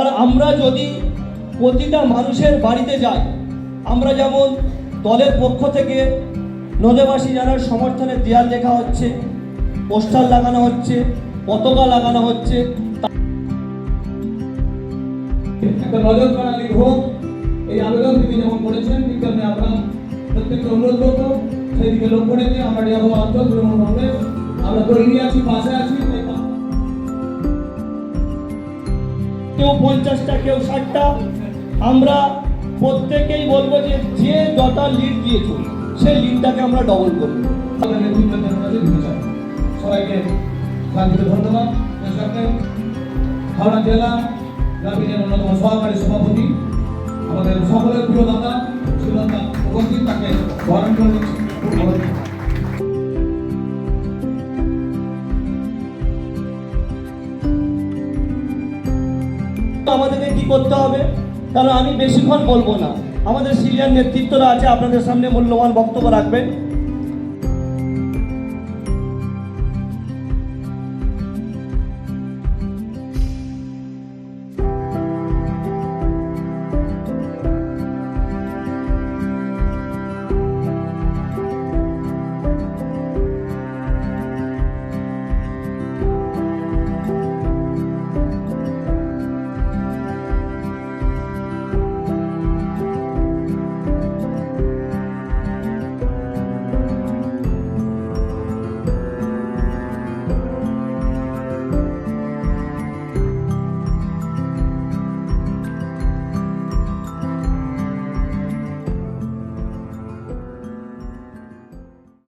কারণ আমরা যদি প্রতিটা মানুষের বাড়িতে যাই, আমরা যেমন দলের পক্ষ থেকে নদেবাসী জানার সমর্থনে দেয়াল লেখা হচ্ছে, পোস্টার লাগানো হচ্ছে, পতাকা লাগানো হচ্ছে, একটা নজর প্রণালী হোক, এই আবেদন তিনি যেমন করেছেন ঠিক তেমনি আমরা প্রত্যেককে অনুরোধ করবো সেই দিকে লক্ষ্য রেখে আমরা ডিয়াবো অঞ্চল তৃণমূল কংগ্রেস আমরা তৈরি আছি, পাশে আছি। কেউ 50টা, কেউ 60টা, আমরা প্রত্যেকেই বলবো যে যে যটা লিড দিয়েছে সেই লিডটাকে আমরা ডবল করবো। সবাইকে ধন্যবাদ। হাওড়া জেলা গ্রামীণের অন্যতম সহকারী সভাপতি আমাদের সকলের প্রিয় দাদা শ্রীলঙ্কা উপস্থিত, তাকে বরণ করে দিচ্ছি। আমাদেরকে কি করতে হবে, কারণ আমি বেশিক্ষণ বলবো না, আমাদের সিনিয়র নেতৃত্বরা আছে, আপনাদের সামনে মূল্যবান বক্তব্য রাখবেন।